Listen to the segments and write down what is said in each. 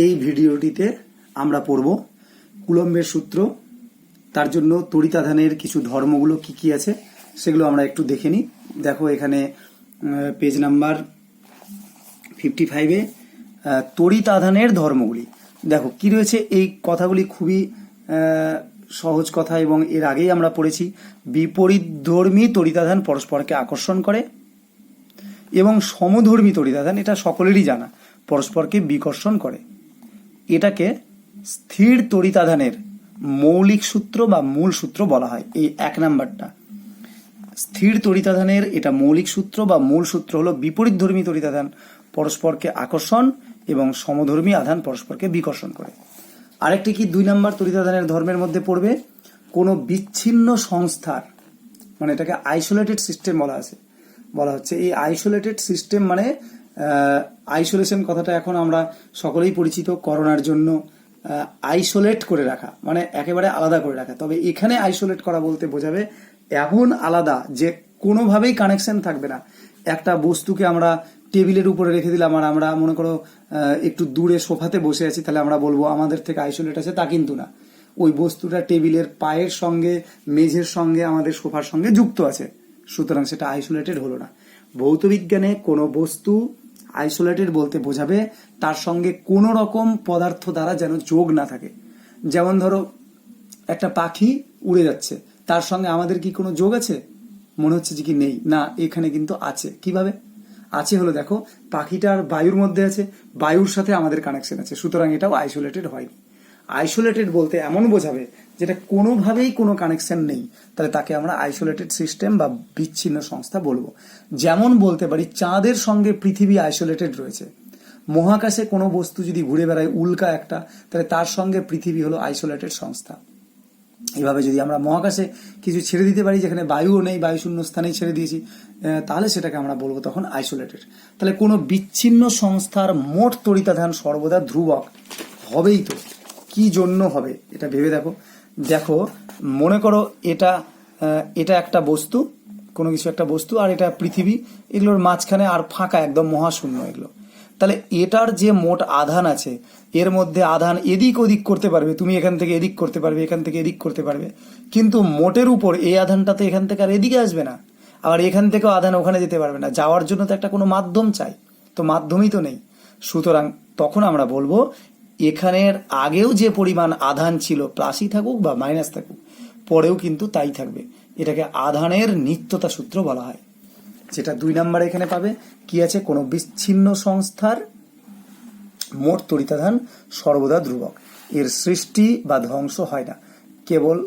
এই ভিডিওটিতে আমরা পড়ব কুলম্বের সূত্র। তার জন্য তড়িতাধানের কিছু ধর্মগুলো কি কি আছে সেগুলো আমরা একটু দেখে নিই। দেখো এখানে পেজ নাম্বার 55-এ তড়িতাধানের ধর্মগুলি দেখো কি রয়েছে। এই কথাগুলি খুবই সহজ কথা এবং এর আগেই আমরা পড়েছি। বিপরীতধর্মী তড়িতাধান পরস্পরকে আকর্ষণ করে এবং সমধর্মী তড়িতাধান, এটা সকলেরই জানা, পরস্পরকে বিকর্ষণ করে। এটাকে স্থির তড়িতাধানের মৌলিক সূত্র বা মূল সূত্র বলা হয়। এই 1 নাম্বারটা স্থির তড়িতাধানের এটা মৌলিক সূত্র বা মূল সূত্র হলো বিপরীতধর্মী তড়িতাধান পরস্পরকে আকর্ষণ এবং সমধর্মী আধান পরস্পরকে বিকর্ষণ করে। আরেকটি কি 2 নাম্বার তড়িতাধানের ধর্মের মধ্যে পড়বে, কোনো বিচ্ছিন্ন সংস্থার, মানে এটাকে আইসোলেটেড সিস্টেম বলা হচ্ছে। এই আইসোলেটেড সিস্টেম মানে আইসোলেশন কথাটা এখন আমরা সকলেই পরিচিত। করোনার জন্য আইসোলেট করে রাখা মানে একেবারে আলাদা করে রাখা। তবে এখানে আইসোলেট করা বলতে বোঝাবে এমন আলাদা যে কোনোভাবেই কানেকশন থাকবে না। একটা বস্তুকে আমরা টেবিলের উপরে রেখে দিলাম আর আমরা মনে করো একটু দূরে সোফাতে বসে আছি, তাহলে আমরা বলবো আমাদের থেকে আইসোলেট আছে, তা কিন্তু না। ওই বস্তুটা টেবিলের পায়ের সঙ্গে, মেঝের সঙ্গে, আমাদের সোফার সঙ্গে যুক্ত আছে, সুতরাং সেটা আইসোলেটেড হলো না। ভৌতবিজ্ঞানে কোনো বস্তু আইসোলেটেড বলতে বোঝাবে তার সঙ্গে কোনো রকম পদার্থ দ্বারা যেন যোগ না থাকে। যেমন ধরো একটা পাখি উড়ে যাচ্ছে, তার সঙ্গে আমাদের কি কোনো যোগ আছে? মনে হচ্ছে যে কি নেই, না এখানে কিন্তু আছে। কিভাবে আছে? হলো দেখো পাখিটার বায়ুর মধ্যে আছে, বায়ুর সাথে আমাদের কানেকশন আছে, সুতরাং এটাও আইসোলেটেড হয়নি। আইসোলেটেড বলতে এমন বোঝাবে যেটা কোনোভাবেই কোনো কানেকশন নেই, তাহলে তাকে আমরা আইসোলেটেড সিস্টেম বা বিচ্ছিন্ন সংস্থা বলবো। যেমন বলতে পারি চাঁদের সঙ্গে পৃথিবী আইসোলেটেড রয়েছে। মহাকাশে কোনো বস্তু যদি ঘুরে বেড়ায় উল্কা একটা, তাহলে তার সঙ্গে পৃথিবী হলো আইসোলেটেড সংস্থা। এভাবে যদি আমরা মহাকাশে কিছু ছেড়ে দিতে পারি যেখানে বায়ুও নেই, বায়ু শূন্য স্থানেই ছেড়ে দিয়েছি, তাহলে সেটাকে আমরা বলবো তখন আইসোলেটেড। তাহলে কোনো বিচ্ছিন্ন সংস্থার মোট তড়িতাধান সর্বদা ধ্রুবক হবেই। তো কি জন্য হবে এটা ভেবে দেখো। দেখো মনে করো এটা একটা বস্তু, কোনো কিছু একটা বস্তু, আর এটা পৃথিবী, এগুলোর মাঝখানে আর ফাঁকা একদম মহাশূন্য এগুলো। তাহলে এটার যে মোট আধান আছে, এর মধ্যে আধান এদিক ওদিক করতে পারবে, তুমি এখান থেকে এদিক করতে পারবে, এখান থেকে এদিক করতে পারবে, কিন্তু মোটের উপর এই আধানটা তো এখান থেকে আর এদিকে আসবে না, আবার এখান থেকেও আধান ওখানে যেতে পারবে না। যাওয়ার জন্য তো একটা কোনো মাধ্যম চাই, তো মাধ্যমই তো নেই। সুতরাং তখন আমরা বলবো এখানের আগেও যে পরিমাণ আধান ছিল, প্লাসই থাকুক বা মাইনাস থাকুক, পরেও কিন্তু তাই থাকবে। এটাকে আধানের নিত্যতা সূত্র বলা হয়। যেটা 2 নাম্বার এখানে পাবে কি আছে, কোনো বিচ্ছিন্ন সংস্থার মোট তড়িতাধান সর্বদা ধ্রুবক, এর সৃষ্টি বা ধ্বংস হয় না, কেবল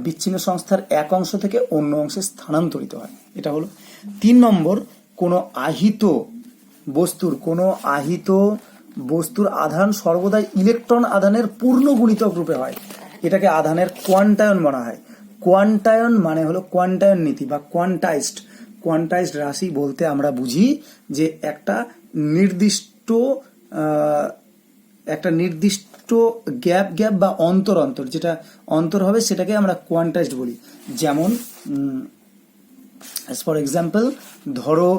বিচ্ছিন্ন সংস্থার এক অংশ থেকে অন্য অংশে স্থানান্তরিত হয়। এটা হলো 3 নম্বর। কোনো আহিত বস্তুর আধান সর্বদাই ইলেকট্রন আধানের পূর্ণ গুণিতক রূপে হয়। এটাকে আধানের কোয়ান্টায়ন বলা হয়। কোয়ান্টায়ন মানে হলো কোয়ান্টায়ন নীতি বা কোয়ান্টাইজড রাশি বলতে আমরা বুঝি যে একটা নির্দিষ্ট গ্যাপ বা অন্তর যেটা অন্তর হবে সেটাকে আমরা কোয়ান্টাইজড বলি। যেমন ফর এক্সাম্পল ধরো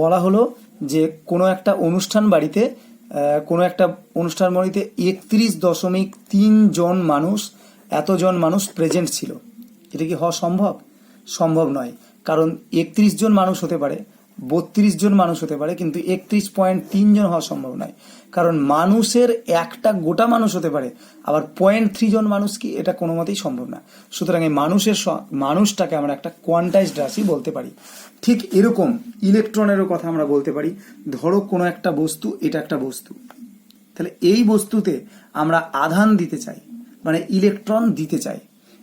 বলা হলো যে কোনো একটা অনুষ্ঠান বাড়িতে 31.3 জন মানুষ, এতজন মানুষ প্রেজেন্ট ছিল। এটা কি হওয়া সম্ভব? সম্ভব নয়, কারণ 31 জন মানুষ হতে পারে, 32 জন মানুষ হতে পারে, কিন্তু 31.3 জন হওয়া সম্ভব নয়। কারণ মানুষের একটা গোটা মানুষ হতে পারে, আবার 0.3 জন মানুষ কি, এটা কোনো মতেই সম্ভব না। সুতরাং এই মানুষটাকে আমরা একটা কোয়ান্টাইজড রাশি বলতে পারি। ঠিক এরকম ইলেকট্রনেরও কথা আমরা বলতে পারি। ধরো কোনো একটা বস্তু, এটা একটা বস্তু, তাহলে এই বস্তুতে আমরা আধান দিতে চাই, মানে ইলেকট্রন দিতে চাই।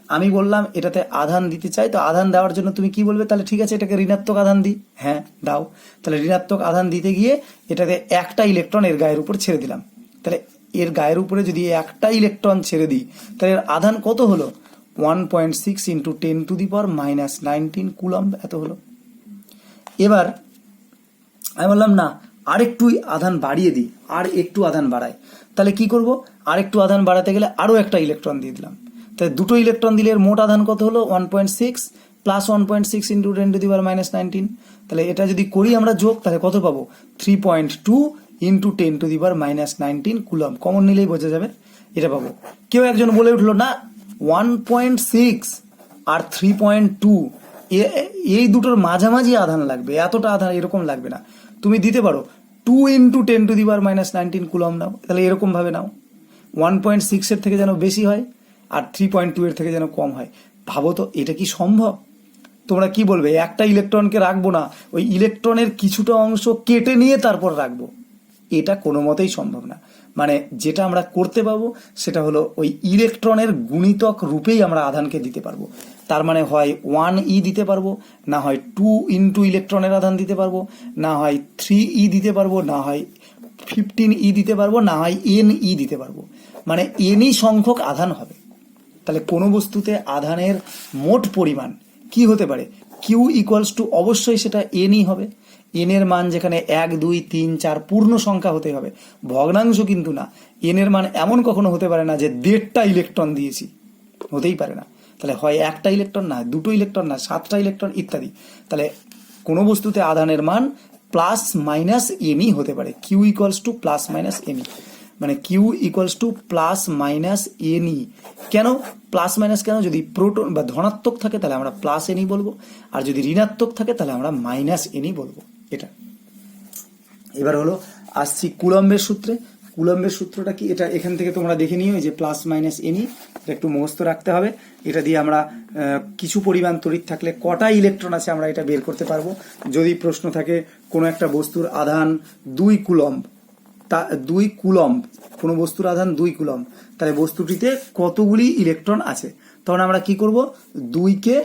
আমি বললাম এটাতে আধান দিতে চাই, তো আধান দেওয়ার জন্য তুমি কি বলবে? তাহলে ঠিক আছে এটাকে ঋণাত্মক আধান দিই। হ্যাঁ দাও। তাহলে ঋণাত্মক আধান দিতে গিয়ে এটাতে একটা ইলেকট্রন এর গায়ের উপর ছেড়ে দিলাম। তাহলে এর গায়ের উপরে যদি একটা ইলেকট্রন ছেড়ে দিই, তাহলে এর আধান কত হলো? 1.6 × 10⁻⁻19 কুলম্ব, এত হলো। এবার আমি বললাম না, আরেকটু আধান বাড়িয়ে দিই, আর একটু আধান বাড়াই। তাহলে কি করব? আরেকটু আধান বাড়াতে গেলে আরো একটা ইলেকট্রন দিয়ে দিলাম। তাহলে দুটো ইলেকট্রন দিলে এর মোট আধান কত হলো? 1.6 প্লাস 1.6 × 10⁻⁻19। তাহলে এটা যদি করি আমরা যোগ, তাহলে কত পাবো? 3.2 ইন্টু 10⁻⁻19 কুলম, কমন নিলেই বোঝা যাবে, এটা পাবো। কেউ একজন বলে উঠলো না 1.6 আর 3.2 এই দুটোর মাঝামাঝি আধান লাগবে, এতটা আধান এরকম লাগবে না, তুমি দিতে পারো 2 ইন্টু 10⁻⁻19 কুলম নাও, তাহলে এরকম ভাবে নাও, 1.6 এর থেকে যেন বেশি হয় আর 3.2 এর থেকে যেন কম হয়। ভাবো তো এটা কি সম্ভব? তোমরা কি বলবে, একটা ইলেকট্রনকে রাখবো না, ওই ইলেকট্রনের কিছুটা অংশ কেটে নিয়ে তারপর রাখবো? এটা কোনো মতেই সম্ভব না। মানে যেটা আমরা করতে পারবো সেটা হলো ওই ইলেকট্রনের গুণিতক রূপেই আমরা আধানকে দিতে পারবো। তার মানে হয় 1e দিতে পারবো, না হয় 2 ইন্টু ইলেকট্রনের আধান দিতে পারবো, না হয় 3e দিতে পারবো, না হয় 15e দিতে পারবো, না হয় ne দিতে পারবো। মানে এনই সংখ্যক আধান হবে। তাহলে কোনো বস্তুতে আধানের মোট পরিমাণ কি হতে পারে? কিউ ইকুয়ালস টু অবশ্যই সেটা এনই হবে। এন এর মান যেখানে 1 2 3 4 পূর্ণ সংখ্যা হতে হবে, ভগ্নাংশ কিন্তু না। এন এর মান এমন কখনো হতে পারে না যে 1.5টা ইলেকট্রন দিয়েছি, হতেই পারে না। তাহলে হয় একটা ইলেকট্রন, না দুটো ইলেকট্রন, না 7টা ইলেকট্রন ইত্যাদি। তাহলে কোনো বস্তুতে আধানের মান প্লাস মাইনাস এনই হতে পারে, q equals to plus minus n e. মানে q equals to plus minus n e. কেন প্লাস মাইনাস? কেন? যদি প্রোটন বা ধনাত্মক থাকে তাহলে আমরা প্লাস এনই বলবো, আর যদি ঋণাত্মক থাকে তাহলে আমরা মাইনাস এনই বলবো। এটা এবার হলো আসছি কুলম্বের সূত্রে। কুলম্বের সূত্রটা কি? এটা এখান থেকে তোমরা দেখে নিও, যে প্লাস মাইনাস এনই, এটা একটু মুখস্থ রাখতে হবে। এটা দিয়ে আমরা কিছু পরিমাণ তড়িৎ থাকলে কটা ইলেকট্রন আছে আমরা এটা বের করতে পারবো। যদি প্রশ্ন থাকে কোনো একটা বস্তুর আধান 2 কুলম্ব, তা 2 কুলম্ব, কোনো বস্তুর আধান 2 কুলম্ব, তাহলে বস্তুটিতে কতগুলি ইলেকট্রন আছে? তখন আমরা কি করব, 2কে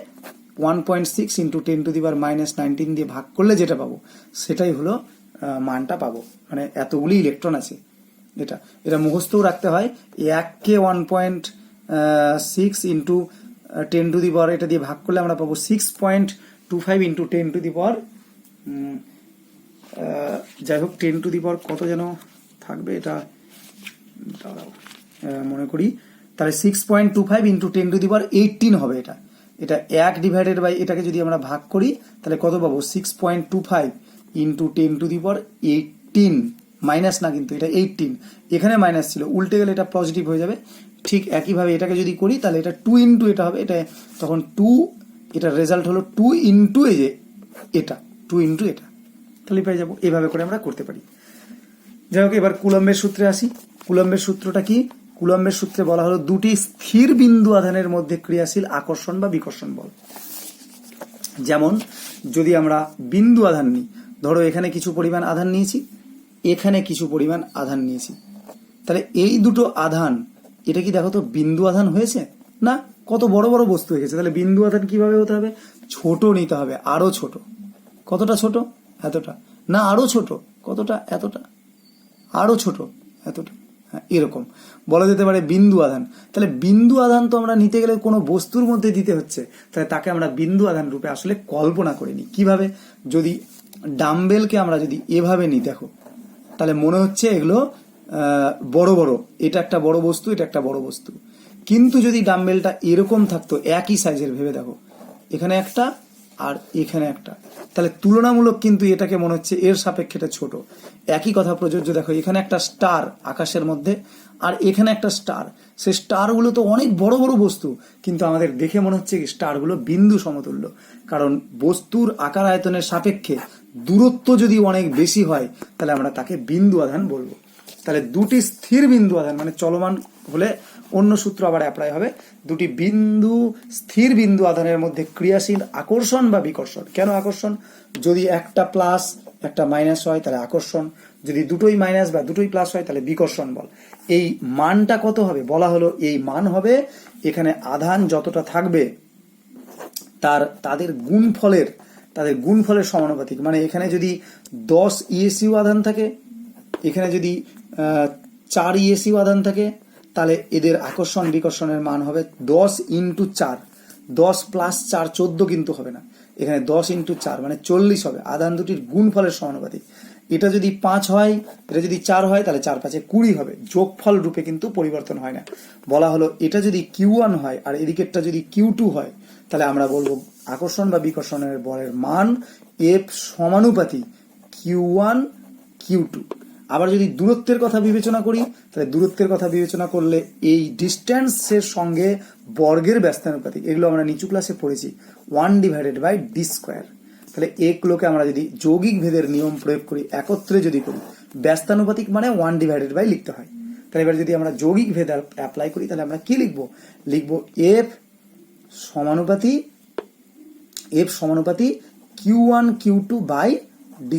1.6 ইন্টু 10⁻⁻19 দিয়ে ভাগ করলে যেটা পাবো সেটাই হলো মানটা পাবো, মানে এতগুলি ইলেকট্রন আছে। এটা মুখস্থও রাখতে হয়। 1কে 1.6 ইন্টু 10⁻, এটা দিয়ে ভাগ করলে আমরা পাবো 6.25 ইন্টু 10⁻, যাই হোক 10⁻, কত যেন থাকবে এটা মনে করি, তাহলে 6.25 ইন্টু 10⁻18 হবে। এটা 1 ডিভাইডেড বাই এটাকে যদি আমরা ভাগ করি তাহলে কত পাবো? 6.25 ইন্টু 10⁻18, মাইনাস না কিন্তু এটা 18, এখানে মাইনাস ছিল, উল্টে গেলে এটা পজিটিভ হয়ে যাবে। ঠিক একইভাবে এটাকে যদি করি তাহলে এটা 2 ইন্টু এটা হবে, এটা তখন 2, এটার রেজাল্ট হলো 2 ইন্টু এই যে এটা, 2 ইন্টু এটা, তাহলে পেয়ে যাবো। এইভাবে করে আমরা করতে পারি। যাই হোক, এবার কুলম্বের সূত্রে আসি। কুলম্বের সূত্রটা কি? কুলম্বের সূত্রে বলা হলো দুটি স্থির বিন্দু আধানের মধ্যে ক্রিয়াশীল আকর্ষণ বা বিকর্ষণ বল। যেমন যদি আমরা বিন্দু আধান নিই, ধরো এখানে কিছু পরিমাণ আধান নিয়েছি, এখানে কিছু পরিমাণ আধান নিয়েছি, তাহলে এই দুটো আধান, এটা কি দেখো তো বিন্দু আধান হয়েছে না? কত বড় বড় বস্তু হয়ে গেছে। তাহলে বিন্দু আধান কিভাবে হতে হবে? ছোট নিতে হবে, আরো ছোট। কতটা ছোট? এতটা। না আরো ছোট, কতটা? এতটা। আরো ছোট, এতটা। হ্যাঁ, এরকম বলা যেতে পারে বিন্দু আধান। তাহলে বিন্দু আধান তো আমরা নিতে গেলে কোনো বস্তুর মধ্যে দিতে হচ্ছে, তাহলে তাকে আমরা বিন্দু আধান রূপে আসলে কল্পনা করে নিই। কিভাবে? যদি ডাম্বেলকে আমরা যদি এভাবে নিই, দেখো তাহলে মনে হচ্ছে এগুলো বড় বড়, এটা একটা বড় বস্তু, এটা একটা বড় বস্তু। কিন্তু যদি ডাম্বেলটা এরকম থাকতো একই সাইজের, ভেবে দেখো এখানে একটা আর এখানে একটা, তাহলে তুলনামূলক কিন্তু এটাকে মনে হচ্ছে এর সাপেক্ষে এটা ছোট। একই কথা প্রযোজ্য, দেখো এখানে একটা স্টার আকাশের মধ্যে আর এখানে একটা স্টার, সেই স্টারগুলো তো অনেক বড় বড় বস্তু, কিন্তু আমাদের দেখে মনে হচ্ছে কি স্টারগুলো বিন্দু সমতুল্য। কারণ বস্তুর আকার আয়তনের সাপেক্ষে দূরত্ব যদি অনেক বেশি হয় তাহলে আমরা তাকে বিন্দু আধান বলবো। তাহলে দুটি স্থির বিন্দু আধান, মানে চলমান হলে অন্য সূত্র আবার অ্যাপ্লাই হবে। দুটি স্থির বিন্দু আধানের মধ্যে ক্রিয়াশীল আকর্ষণ বা বিকর্ষণ। কেন আকর্ষণ? যদি একটা প্লাস একটা মাইনাস হয় তাহলে আকর্ষণ, যদি দুটোই মাইনাস বা দুটোই প্লাস হয় তাহলে বিকর্ষণ বল। এই মানটা কত হবে? বলা হলো এই মান হবে এখানে আধান যতটা থাকবে তাদের গুণফলের সমানুপাতিক। মানে এখানে যদি 10 ইএসইউ আধান থাকে, এখানে যদি 4 ইএসইউ আধান থাকে, তাহলে এদের আকর্ষণ বিকর্ষণের মান হবে 10 ইন্টু 4, 10 প্লাস 4 14 কিন্তু হবে না, এখানে 10 ইন্টু 4 মানে 40 হবে। আধান দুটির গুণফলের সমানুপাতিক। এটা যদি 5 হয়, এটা যদি 4 হয়, তাহলে 4 5 20 হবে। যোগফল রূপে কিন্তু পরিবর্তন হয় না। বলা হলো এটা যদি Q1 হয় আর এদিকেরটা যদি Q2 হয়, তাহলে আমরা বলবো আকর্ষণ বা বিকর্ষণের বলের মান F সমানুপাতিক Q1 Q2। আবার যদি দূরত্বের কথা বিবেচনা করি, তাহলে দূরত্বের কথা বিবেচনা করলে এই ডিস্টেন্সের সঙ্গে বর্গের ব্যস্তানুপাতিক, এগুলো আমরা নিচু ক্লাসে পড়েছি, 1/d²। তাহলে এগুলোকে আমরা যদি যৌগিক ভেদের নিয়ম প্রয়োগ করি, একত্রে যদি করি, ব্যস্তানুপাতিক মানে 1/, লিখতে হয়। তাহলে এবার যদি আমরা যৌগিক ভেদ অ্যাপ্লাই করি, তাহলে আমরা কি লিখবো? লিখবো F সমানুপাতি Q1 Q2 by d²।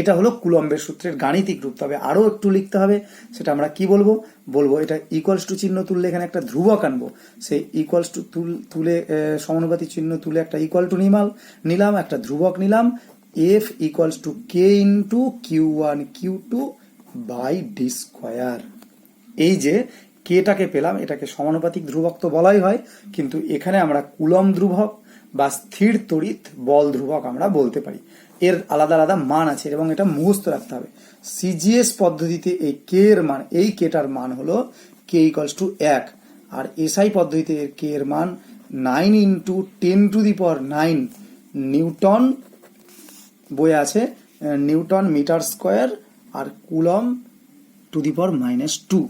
এটা হলো কুলম্বের সূত্রের গাণিতিক রূপ। তবে আরো একটু লিখতে হবে, সেটা আমরা কি বলবো? এটা ইকুয়ালস টু চিহ্ন তুললে এখানে একটা ধ্রুবক আনবো, সেই ইকুয়ালস টু তুলে সমানুপাতি চিহ্ন তুলে একটা ইকুয়াল টু নিলাম, একটা ধ্রুবক নিলাম, F equals to K into Q1 Q2 by d²। এই যে কেটাকে পেলাম, এটাকে সমানুপাতিক ধ্রুবক তো বলাই হয়, কিন্তু এখানে আমরা কুলম্ব ধ্রুবক বা স্থির তড়িৎ বল ধ্রুবক আমরা বলতে পারি। এর আলাদা আলাদা মান আছে এবং এটা মুখস্থ রাখতে হবে। সিজিএস পদ্ধতিতে এই কে এর মান, এই কেটার মান হলো K ইকুয়ালস টু 1, আর এসআই পদ্ধতিতে এর কে এর মান 9 ইন্টু 10⁹ নিউটন বই আছে, নিউটন মিটার স্কোয়ার, আর কুলম (2⁻²).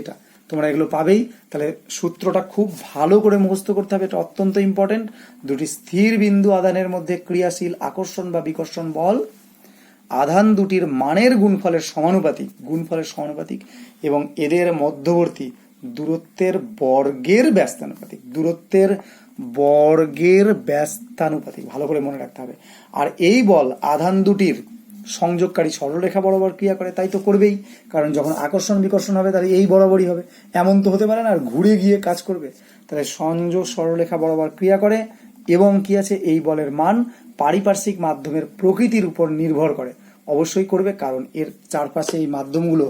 এটা তোমরা এগুলো পাবেই। তাহলে সূত্রটা খুব ভালো করে মুখস্থ করতে হবে, এটা অত্যন্ত ইম্পর্টেন্ট। দুটি স্থির বিন্দু আধানের মধ্যে ক্রিয়াশীল আকর্ষণ বা বিকর্ষণ বল আধান দুটির মানের গুণফলের সমানুপাতিক এবং এদের মধ্যবর্তী দূরত্বের বর্গের ব্যস্তানুপাতিক, ভালো করে মনে রাখতে হবে। আর এই বল আধান দুটির সংযোগকারী সরলরেখা বরাবর ক্রিয়া করে, তাই তো করবেই, কারণ যখন আকর্ষণ বিকর্ষণ হবে তাহলে এই বরাবরই হবে, এমন তো হতে পারে না আর ঘুরে গিয়ে কাজ করবে। তাহলে সংযোগ সরলরেখা বরাবর ক্রিয়া করে এবং কি আছে, এই বলের মান পারিপার্শ্বিক মাধ্যমের প্রকৃতির উপর নির্ভর করে। অবশ্যই করবে, কারণ এর চারপাশে এই মাধ্যমগুলো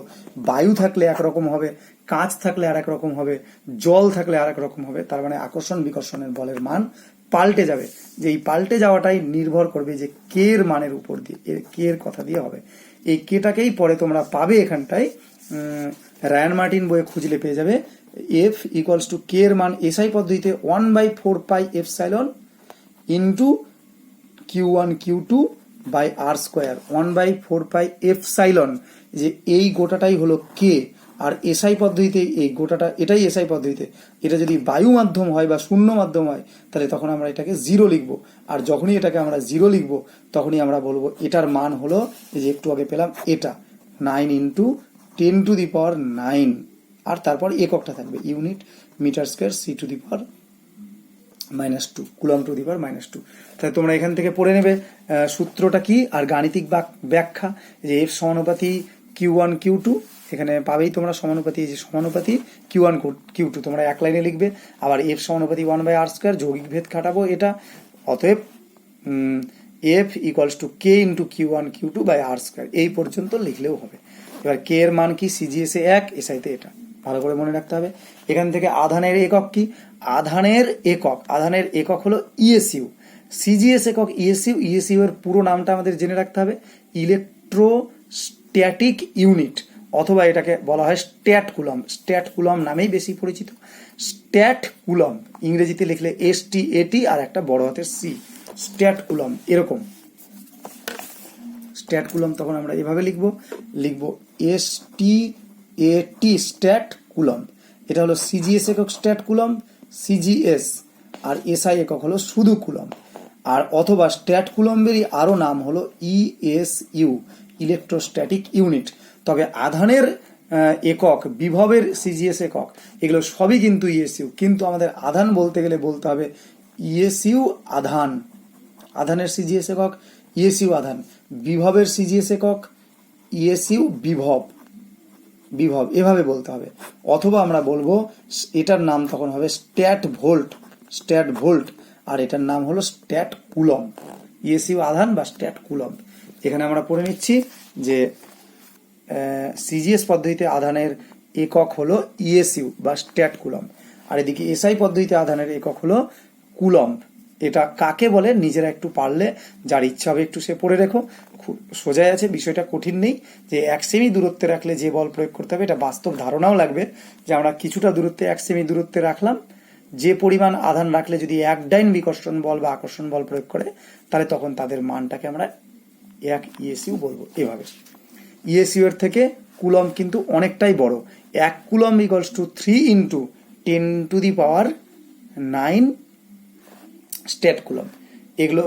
বায়ু থাকলে একরকম হবে, কাঁচ থাকলে আর এক রকম হবে, জল থাকলে আর এক রকম হবে। তার মানে আকর্ষণ বিকর্ষণের বলের মান পাল্টে যাবে। যে এই পাল্টে যাওয়াটাই নির্ভর করবে যে কে এর মানের উপর দিয়ে, এর কে এর কথা দিয়ে হবে। এই কেটাকেই পরে তোমরা পাবে এখানটায়, রায়ান মার্টিন বইয়ে খুঁজলে পেয়ে যাবে। F ইকুয়ালস টু কে এর মান এসআই পদ্ধতিতে 1/4πε into Q1 Q2 by r², 1/4πε, যে এই গোটাটাই হলো কে। আর এসআই পদ্ধতিতে এই গোটাটা, এটাই এসআই পদ্ধতিতে, এটা যদি বায়ু মাধ্যম হয় বা শূন্য মাধ্যম হয়, তাহলে তখন আমরা এটাকে 0 লিখবো। আর যখনই এটাকে আমরা 0 লিখবো, তখনই আমরা বলবো এটার মান হলো, এই যে একটু আগে পেলাম, এটা 9 ইন্টু 10⁹, আর তারপর এককটা থাকবে unit metre square C⁻², coulomb (2⁻²). তাহলে তোমরা এখান থেকে পড়ে নেবে সূত্রটা কি আর গাণিতিক ব্যাখ্যা, যে F সমানুপাতি Q1 Q2, এখানে পাবেই তোমরা সমানুপাতি, যে সমানুপাতি Q1 Q2 তোমরা এক লাইনে লিখবে। আবার F সমানুপাতি 1/r², যৌগিক ভেদ খাটাবো এটা, অতএব F equals to K into Q1 Q2 by r², এই পর্যন্ত লিখলেও হবে। এবার কে এর মান কি? সিজিএস এ 1, এসআইতে এটা, ভালো করে মনে রাখতে হবে। এখান থেকে আধানের একক কি? আধানের একক হলো ইএসইউ, সিজিএস একক ইএসইউ এর পুরো নামটা আমাদের জেনে রাখতে হবে, ইলেকট্রোস্ট্যাটিক ইউনিট, অথবা এটাকে বলা হয় স্ট্যাট কুলম নামেই বেশি পরিচিত। স্ট্যাট কুলম ইংরেজিতে লিখলে STAT আর একটা বড় হাতের C, স্ট্যাট কুলম, এরকম স্ট্যাট কুলম। তখন আমরা এভাবে লিখবো STAT, স্ট্যাট কুলম। এটা হলো সিজিএস একক স্ট্যাট কুলম, সিজিএস, আর এসআই একক হলো শুধু কুলম। আর অথবা স্ট্যাট কুলম্বেরই আরো নাম হলো ESU, ইলেকট্রোস্ট্যাটিক ইউনিট। তবে আধানের একক, বিভবের সিজিএস একক, এগুলো সবই কিন্তু ইএসইউ, কিন্তু আমাদের আধান বলতে গেলে বলতে হবে ইএসইউ আধান। আধানের সিজিএস একক ইএসইউ আধান, বিভবের সিজিএস একক ইএসইউ বিভব, এভাবে বলতে হবে। অথবা আমরা বলবো এটার নাম তখন হবে স্ট্যাট ভোল্ট, আর এটার নাম হলো স্ট্যাট কুলম, ইএসইউ আধান বা স্ট্যাট কুলম। এখানে আমরা পড়ে নিচ্ছি যে সিজিএস পদ্ধতিতে আধানের একক হলো ইএসইউ বা স্ট্যাট কুলম, আর এদিকে এসআই পদ্ধতিতে আধানের একক হলো কুলম। এটা কাকে বলে নিজেরা একটু পারলে, যার ইচ্ছা হবে একটু সে পড়ে রেখো, খুব সোজাই আছে, বিষয়টা কঠিন নেই। যে 1 সেমি দূরত্বে রাখলে যে বল প্রয়োগ করতে হবে, এটা বাস্তব ধারণাও লাগবে, যে আমরা কিছুটা দূরত্বে 1 সেমি দূরত্বে রাখলাম, যে পরিমাণ আধান রাখলে যদি এক ডাইন বিকর্ষণ বল বা আকর্ষণ বল প্রয়োগ করে, তাহলে তখন তাদের মানটাকে আমরা 1 ইএসইউ বলবো, এভাবে। ইএসইউ এর থেকে কুলম কিন্তু অনেকটাই বড়। 1 coulomb equals to 3 into 10⁹ state coulomb. এগুলো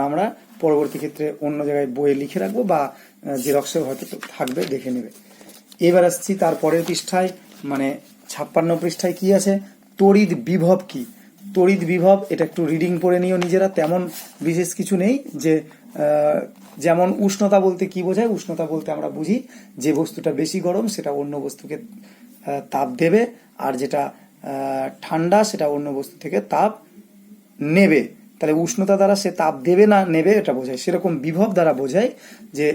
আমরা পরবর্তী ক্ষেত্রে অন্য জায়গায় বইয়ে লিখে রাখবো বা জেরক্সে হয়তো থাকবে, দেখে নেবে। এবার আসছি তারপরের পৃষ্ঠায়, মানে 56 পৃষ্ঠায় কি আছে, তড়িৎ বিভব কি। তড়িৎ বিভব এটা একটু রিডিং পড়ে নিও নিজেরা, তেমন বিশেষ কিছু নেই। যে যেমন উষ্ণতা বলতে কি বোঝায়, উষ্ণতা বলতে আমরা বুঝি যে বস্তুটা বেশি গরম সেটা অন্য বস্তুকে তাপ দেবে, আর যেটা ঠান্ডা সেটা অন্য বস্তু থেকে তাপ নেবে। তাহলে উষ্ণতা দ্বারা সে তাপ দেবে না নেবে এটা বোঝায়। সেরকম বিভব দ্বারা বোঝায় যে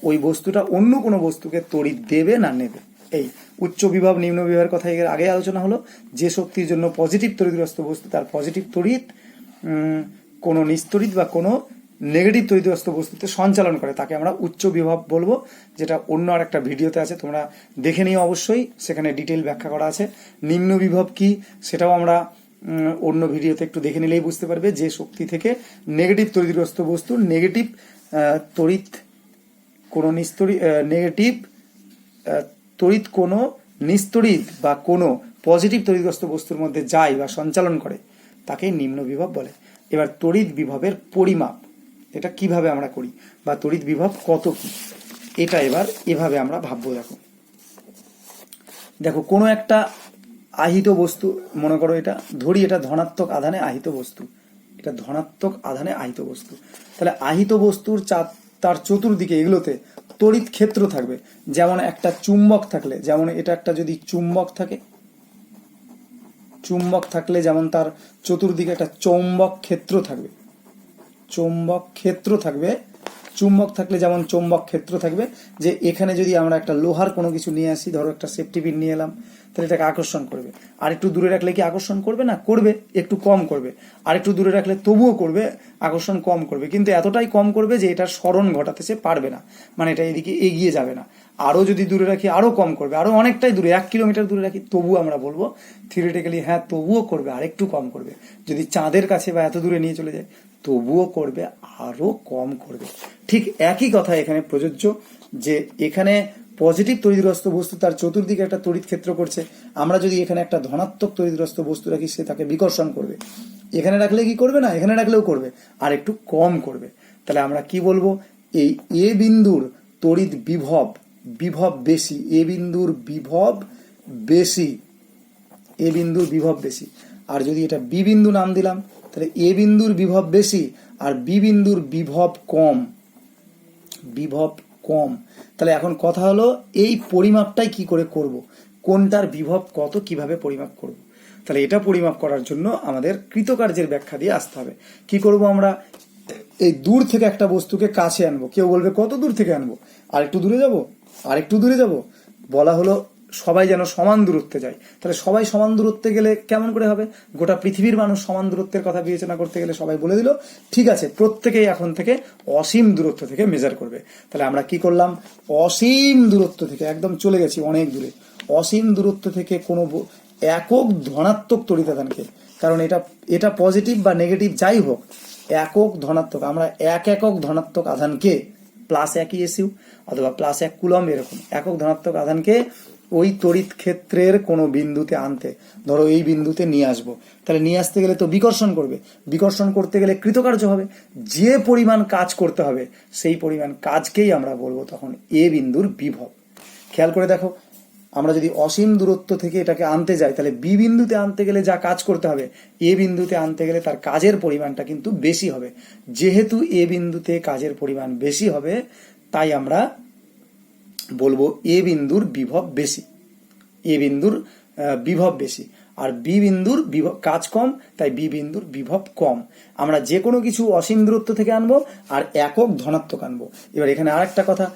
ওই বস্তুটা অন্য কোনো বস্তুকে তড়িৎ দেবে না নেবে। এই উচ্চ বিভব নিম্ন বিভবের কথা এর আগে আলোচনা হলো। যে শক্তির জন্য পজিটিভ তড়িৎগ্রস্ত বস্তু তার পজিটিভ তড়িৎ কোনো নিস্তড়িৎ বা কোনো নেগেটিভ তড়িৎগ্রস্ত বস্তুতে সঞ্চালন করে, তাকে আমরা উচ্চ বিভব বলবো, যেটা অন্য আর একটা ভিডিওতে আছে, তোমরা দেখে নিও অবশ্যই, সেখানে ডিটেল ব্যাখ্যা করা আছে। নিম্ন বিভব কি সেটাও আমরা অন্য ভিডিওতে একটু দেখে নিলেই বুঝতে পারবে। যে শক্তি থেকে নেগেটিভ তড়িৎগ্রস্ত বস্তু নেগেটিভ তড়িৎ কোনো নিস্তড়িৎ নেগেটিভ তড়িৎ কোনো নিস্তড়িৎ বা কোনো পজিটিভ তড়িৎগ্রস্ত বস্তুর মধ্যে যায় বা সঞ্চালন করে, তাকেই নিম্ন বিভব বলে। এবার তড়িৎ বিভবের পরিমাপ, এটা কিভাবে আমরা করি, বা তড়িৎ বিভব কত কি, এটা এবার এভাবে আমরা ভাববো। দেখো কোনো একটা আহিত বস্তু, মনে করো এটা ধরি, এটা ধনাত্মক আধানে আহিত বস্তু, এটা ধনাত্মক আধানে আহিত বস্তু। তাহলে আহিত বস্তুর তার চতুর্দিকে এগুলোতে তড়িৎ ক্ষেত্র থাকবে। যেমন একটা চুম্বক থাকলে, যেমন এটা একটা যদি চুম্বক থাকে, চুম্বক থাকলে যেমন তার চতুর্দিকে একটা চৌম্বক ক্ষেত্র থাকবে, চৌম্বক ক্ষেত্র থাকবে। চুম্বক থাকলে যেমন চৌম্বক ক্ষেত্র থাকবে, যে এখানে যদি আমরা একটা লোহার কোনো কিছু নিয়ে আসি, ধরো একটা সেফটি পিন নিয়ে এলাম, তাহলে এটাকে আকর্ষণ করবে। আর একটু দূরে রাখলে কি আকর্ষণ করবে না? করবে, একটু কম করবে। আর একটু দূরে রাখলে তবুও করবে, আকর্ষণ কম করবে, কিন্তু এতটাই কম করবে যে এটার স্মরণ ঘটাতে সে পারবে না, মানে এটা এদিকে এগিয়ে যাবে না। আরও যদি দূরে রাখি আরও কম করবে, আরও অনেকটাই দূরে 1 কিলোমিটার দূরে রাখি তবুও আমরা বলবো থিওরিটিক্যালি হ্যাঁ তবুও করবে, আর একটু কম করবে। যদি চাঁদের কাছে বা এত দূরে নিয়ে চলে যায় তবুও করবে, আরও কম করবে। ঠিক একই কথা এখানে প্রযোজ্য, যে এখানে পজিটিভ তড়িৎগ্রস্ত বস্তু তার চতুর্দিকে একটা তড়িৎ ক্ষেত্র করছে। আমরা যদি এখানে একটা ধনাত্মক তড়িৎগ্রস্ত বস্তু রাখি, সে তাকে বিকর্ষণ করবে। এখানে রাখলে কি করবে না, এখানে রাখলেও করবে, আর একটু কম করবে। তাহলে আমরা কি বলবো, এই এ বিন্দুর তড়িৎ বিভব, বিভব বেশি, এ বিন্দুর বিভব বেশি, এ বিন্দুর বিভব বেশি। আর যদি এটা বি বিন্দু নাম দিলাম, তাহলে এ বিন্দুর বিভব বেশি আর বি বিন্দুর বিভব কম, বিভব কম। তাহলে এখন কথা হলো এই পরিমাপটাই কি করে করব, কোনটার বিভব কত কিভাবে পরিমাপ করব। তাহলে এটা পরিমাপ করার জন্য আমাদের কৃতকার্যের ব্যাখ্যা দিয়ে আসতে হবে। কি করব আমরা, এই দূর থেকে একটা বস্তুকে কাছে আনবো। কেউ বলবে কত দূর থেকে আনবো, আরেকটু দূরে যাব, আরেকটু দূরে যাব। বলা হলো সবাই যেন সমান দূরত্বে যায়। তাহলে সবাই সমান দূরত্বে গেলে কেমন করে হবে? গোটা পৃথিবীর মানুষ সমান দূরত্বের কথা বিবেচনা করতে গেলে সবাই বলে দিল ঠিক আছে প্রত্যেকেই এখন থেকে অসীম দূরত্ব থেকে মেজার করবে। তাহলে আমরা কি করলাম, অসীম দূরত্ব থেকে একদম চলে গেছি অনেক দূরে, অসীম দূরত্ব থেকে কোনো একক ধনাত্মক তড়িতাদানকে, কারণ এটা পজিটিভ বা নেগেটিভ যাই হোক, একক ধনাত্মক, আমরা একক ধনাত্মক আধানকে +1 ইএসইউ অথবা +1 কুলম, এরকম একক ধনাত্মক আধানকে ওই তড়িৎ ক্ষেত্রের কোনো বিন্দুতে আনতে, ধরো এই বিন্দুতে নিয়ে আসবো। তাহলে নিয়ে আসতে গেলে তো বিকর্ষণ করবে, বিকর্ষণ করতে গেলে কৃতকার্য হবে। যে পরিমাণ কাজ করতে হবে সেই পরিমাণ কাজকেই আমরা বলবো তখন এ বিন্দুর বিভব। খেয়াল করে দেখো, আমরা যদি অসীম দূরত্ব থেকে এটাকে আনতে যাই, তাহলে বি বিন্দুতে আনতে গেলে যা কাজ করতে হবে এ বিন্দুতে আনতে গেলে তার কাজের পরিমাণটা কিন্তু বেশি হবে। যেহেতু এ বিন্দুতে কাজের পরিমাণ বেশি হবে, তাই আমরা বলবো এ বিন্দুর বিভব বেশি, এ বিন্দুর বিভব বেশি। আর বি বিন্দুর বিভব কাজ কম, তাই বি বিন্দুর বিভব কম। আমরা যে কোনো কিছু অসীম দূরত্ব থেকে আনবো আর একক ধনাত্মক আনবো। এবার এখানে আরেকটা কথা,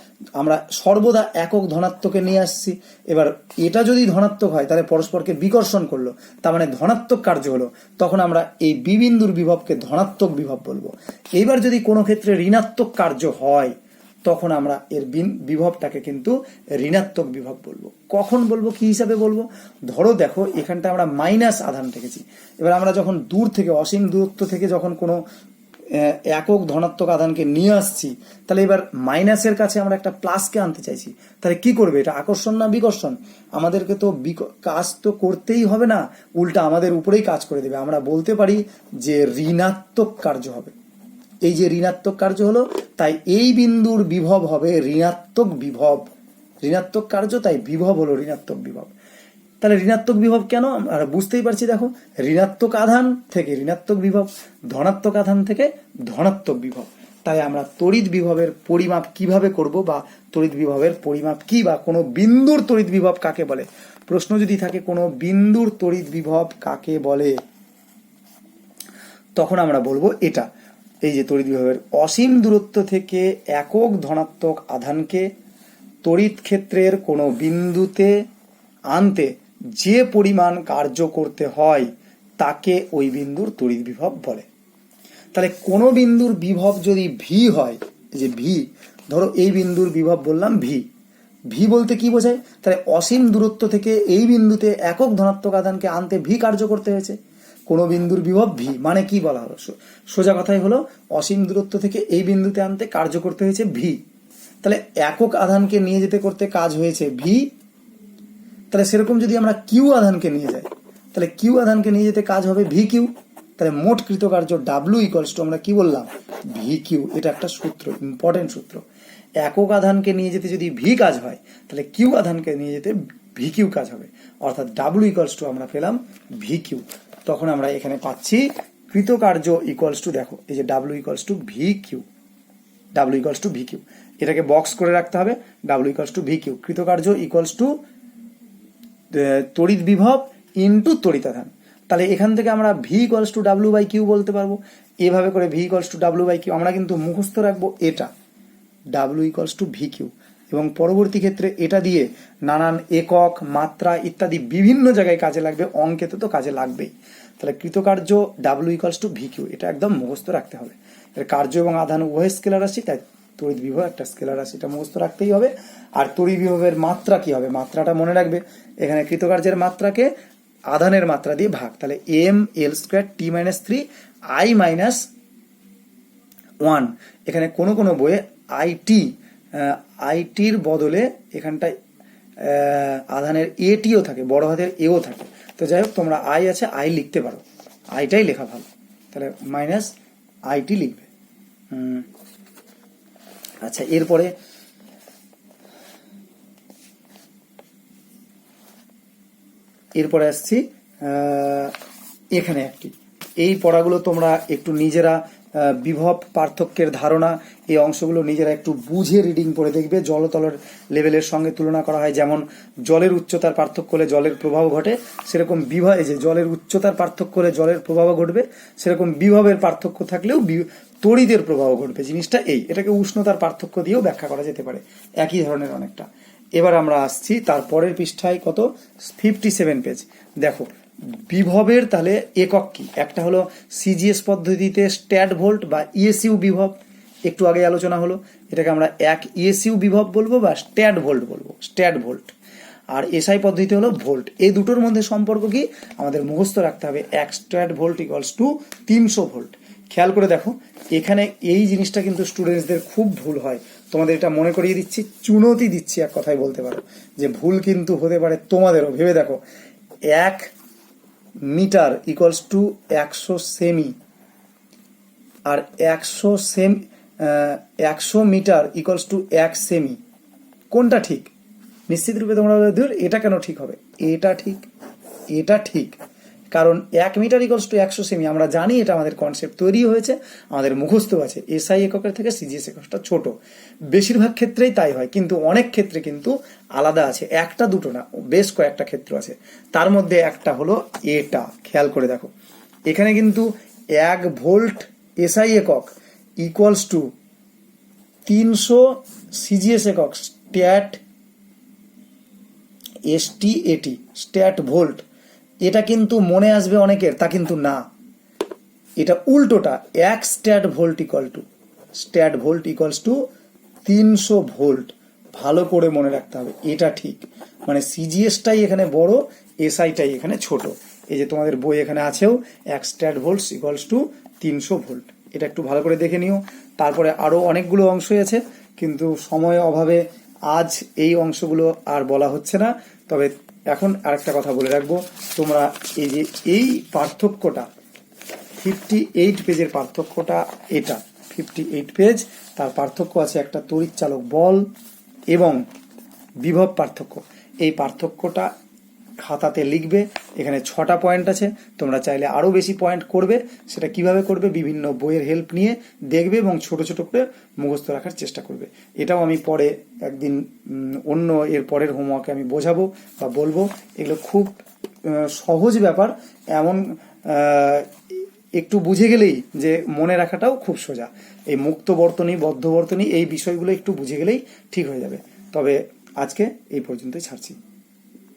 আমরা সর্বদা একক ধনাত্মকে নিয়ে আসছি। এবার এটা যদি ধনাত্মক হয় তাহলে পরস্পরকে বিকর্ষণ করলো, তার মানে ধনাত্মক কার্য হলো, তখন আমরা এই বি বিন্দুর বিভবকে ধনাত্মক বিভব বলবো। এইবার যদি কোনো ক্ষেত্রে ঋণাত্মক কার্য হয় তখন আমরা এর বিভবটাকে কিন্তু ঋণাত্মক বিভব বলবো। কখন বলবো, কি হিসাবে বলবো? ধরো দেখো এখানটা আমরা মাইনাস আধান রেখেছি। এবার আমরা যখন দূর থেকে অসীম দূরত্ব থেকে যখন কোনো একক ধনাত্মক আধানকে নিয়ে আসছি, তাহলে এবার মাইনাসের কাছে আমরা একটা প্লাসকে আনতে চাইছি, তাহলে কি করবে? এটা আকর্ষণ না বিকর্ষণ? আমাদেরকে তো কাজ তো করতেই হবে না, উল্টা আমাদের উপরেই কাজ করে দেবে। আমরা বলতে পারি যে ঋণাত্মক কার্য হবে। এই যে ঋণাত্মক কার্য হলো, তাই এই বিন্দুর বিভব হবে ঋণাত্মক বিভব। ঋণাত্মক কার্য, তাই বিভব হলো ঋণাত্মক বিভব। তাহলে ঋণাত্মক বিভব কেন আমরা বুঝতেই পারছি। দেখো, ঋণাত্মক আধান থেকে ঋণাত্মক বিভব, ধনাত্মক আধান থেকে ধনাত্মক বিভব। তাই আমরা তড়িৎ বিভবের পরিমাপ কিভাবে করব, বা তড়িৎ বিভবের পরিমাপ কি, বা কোনো বিন্দুর তড়িৎ বিভব কাকে বলে? প্রশ্ন যদি থাকে কোনো বিন্দুর তড়িৎ বিভব কাকে বলে, তখন আমরা বলবো এটা। এই যে তড়িৎ বিভবের অসীম দূরত্ব থেকে একক ধনাত্মক আধানকে তড়িৎ ক্ষেত্রের কোনো বিন্দুতে আনতে যে পরিমাণ কার্য করতে হয় তাকে ওই বিন্দুর তড়িৎ বিভব বলে। তাহলে কোনো বিন্দুর বিভব যদি ভি হয়, যে ভি, ধরো এই বিন্দুর বিভব বললাম ভি, ভি বলতে কি বোঝায়? তাহলে অসীম দূরত্ব থেকে এই বিন্দুতে একক ধনাত্মক আধানকে আনতে ভি কার্য করতে হয়েছে। কোনো বিন্দুর বিভব ভি মানে কি বলা হলো? সোজা কথাই হলো অসীম দূরত্ব থেকে এই বিন্দুতে আনতে কার্য করতে হয়েছে ভি। তাহলে একক আধানকে নিয়ে যেতে করতে কাজ হয়েছে ভি। তাহলে সেরকম যদি আমরা কিউ আধানকে নিয়ে যাই, তাহলে কিউ আধানকে নিয়ে যেতে কাজ হবে ভি কিউ। তাহলে মোট কৃতকার্য ডাব্লিউ ইকুয়ালস টু আমরা কি বললাম? V Q. এটা একটা সূত্র, ইম্পর্টেন্ট সূত্র। একক আধানকে নিয়ে যেতে যদি ভি কাজ হয়, তাহলে কিউ আধানকে নিয়ে যেতে ভি কিউ কাজ হবে, অর্থাৎ ডাব্লিউ ইকুয়ালস টু আমরা পেলাম ভি কিউ। তখন আমরা এখানে পাচ্ছি কৃতকার্য ইকুয়ালস টু, দেখো এই যে W equals to V Q, W equals to V Q. এটাকে বক্স করে রাখতে হবে, W equals to V Q. কৃতকার্য ইকুয়ালস টু তড়িৎ বিভব ইন্টু তড়িৎ আধান। তাহলে এখান থেকে আমরা V equals to W by Q বলতে পারবো। এভাবে করে V equals to W by Q আমরা কিন্তু মুখস্থ রাখবো এটা, W equals to V Q. এবং পরবর্তী ক্ষেত্রে এটা দিয়ে নানান একক, মাত্রা ইত্যাদি বিভিন্ন জায়গায় কাজে লাগবে, অঙ্কেতে তো কাজে লাগবেই। তাহলে কৃতকার্য W equals to V Q, এটা একদম মুখস্থ রাখতে হবে। কার্য এবং আধান উভয় স্কেলার রাশি, তাই তড়িৎ বিভব একটা স্কেলার রাশি, এটা মুখস্থ রাখতেই হবে। আর তড়িৎ বিভবের মাত্রা কি হবে? মাত্রাটা মনে রাখবে, এখানে কৃতকার্যের মাত্রাকে আধানের মাত্রা দিয়ে ভাগ, তাহলে M L square T minus 3 I minus 1। এখানে কোনো কোনো বইয়ে আইটির বদলে এখানটায় আধানের এটিও থাকে, বড় হাতের এও থাকে। তো যাই হোক, তোমরা আই আছে আই লিখতে পারো, আইটাই লেখা ভালো। তাহলে মাইনাস আইটি লিখবে। আচ্ছা, এরপরে আসছি এখানে একটি, এই পড়াগুলো তোমরা একটু নিজেরা বিভব পার্থক্যের ধারণা, এই অংশগুলো নিজেরা একটু বুঝে রিডিং করে দেখবে। জলতলের লেভেলের সঙ্গে তুলনা করা হয়, যেমন জলের উচ্চতার পার্থক্য হলে জলের প্রবাহ ঘটে, সেরকম যে জলের উচ্চতার পার্থক্য হলে জলের প্রবাহ ঘটবে, সেরকম বিভবের পার্থক্য থাকলেও তড়িতের প্রবাহ ঘটবে। জিনিসটা এটাকে উষ্ণতার পার্থক্য দিয়েও ব্যাখ্যা করা যেতে পারে, একই ধরনের অনেকটা। এবার আমরা আসছি তারপরের পৃষ্ঠায়, কত 57 পেজ। দেখো বিভবের তাহলে একক কি? একটা হলো সিজিএস পদ্ধতিতে স্ট্যাট ভোল্ট বা ইএসইউ বিভব, একটু আগে আলোচনা হলো। এটাকে আমরা এক ইএসইউ বিভব বলবো বা স্ট্যাট ভোল্ট বলবো, স্ট্যাট ভোল্ট। আর এসআই পদ্ধতি হলো ভোল্ট। এই দুটোর মধ্যে সম্পর্ক কি আমাদের মুখস্থ রাখতে হবে, এক stat volt equals to 300 volt. খেয়াল করে দেখো, এখানে এই জিনিসটা কিন্তু স্টুডেন্টসদের খুব ভুল হয়, তোমাদের এটা মনে করিয়ে দিচ্ছি, চুনতি দিচ্ছি, এক কথায় বলতে পারো যে ভুল কিন্তু হতে পারে তোমাদেরও। ভেবে দেখো, 1 মিটার ইকুয়ালস টু 100 সেমি, আর 100 মিটার ইকুয়ালস টু 1 সেমি। কোনটা ঠিক? নিশ্চিত রূপে তোমরা এটা কেন ঠিক হবে? এটা ঠিক, এটা ঠিক, কারণ 1 মিটার ইকুয়ালস টু 100 সেমি আমরা জানি, এটা আমাদের কনসেপ্ট তৈরি হয়েছে, আমাদের মুখস্থ আছে। এসআই এককের থেকে সিজিএস এককটা ছোট, বেশিরভাগ ক্ষেত্রেই তাই হয়, কিন্তু অনেক ক্ষেত্রে কিন্তু আলাদা আছে, একটা দুটো না, বেশ কয়েকটা ক্ষেত্র আছে। তার মধ্যে একটা হলো এটা। খেয়াল করে দেখো, এখানে কিন্তু 1 ভোল্ট এসআই একক ইকুয়ালস টু 300 সিজিএস একক, স্ট্যাট এসটিএটি, স্ট্যাট ভোল্ট। এটা কিন্তু মনে আসবে অনেকের, তা কিন্তু না, এটা উল্টোটা। 1 stat volt equals to 300 volt. ভালো করে মনে রাখতে হবে, এটা ঠিক। মানে সিজিএসটাই এখানে বড়, এসআইটাই এখানে ছোট। এই যে তোমাদের বই এখানে আছেও, 1 stat volt equals to 300 volt. এটা একটু ভালো করে দেখে নিও। তারপরে আরও অনেকগুলো অংশই আছে, কিন্তু সময় অভাবে আজ এই অংশগুলো আর বলা হচ্ছে না। তবে এখন আরেকটা কথা বলে রাখবো, তোমরা এই যে এই পার্থক্যটা 58 পেজের পার্থক্যটা, এটা 58 পেজ, তার পার্থক্য আছে একটা তড়িৎচালক বল এবং বিভব পার্থক্য। এই পার্থক্যটা খাতাতে লিখবে। এখানে 6টা পয়েন্ট আছে, তোমরা চাইলে আরও বেশি পয়েন্ট করবে। সেটা কিভাবে করবে, বিভিন্ন বইয়ের হেল্প নিয়ে দেখবে এবং ছোট ছোট করে মুখস্থ রাখার চেষ্টা করবে। এটাও আমি পরে একদিন অন্য এর পরের হোমওয়ার্কে আমি বোঝাবো বা বলবো। এগুলো খুব সহজ ব্যাপার, এমন একটু বুঝে গেলেই যে মনে রাখাটাও খুব সোজা। এই মুক্ত বর্তনী, বদ্ধ বর্তনী, এই বিষয়গুলো একটু বুঝে গেলেই ঠিক হয়ে যাবে। তবে আজকে এই পর্যন্তই ছাড়ছি।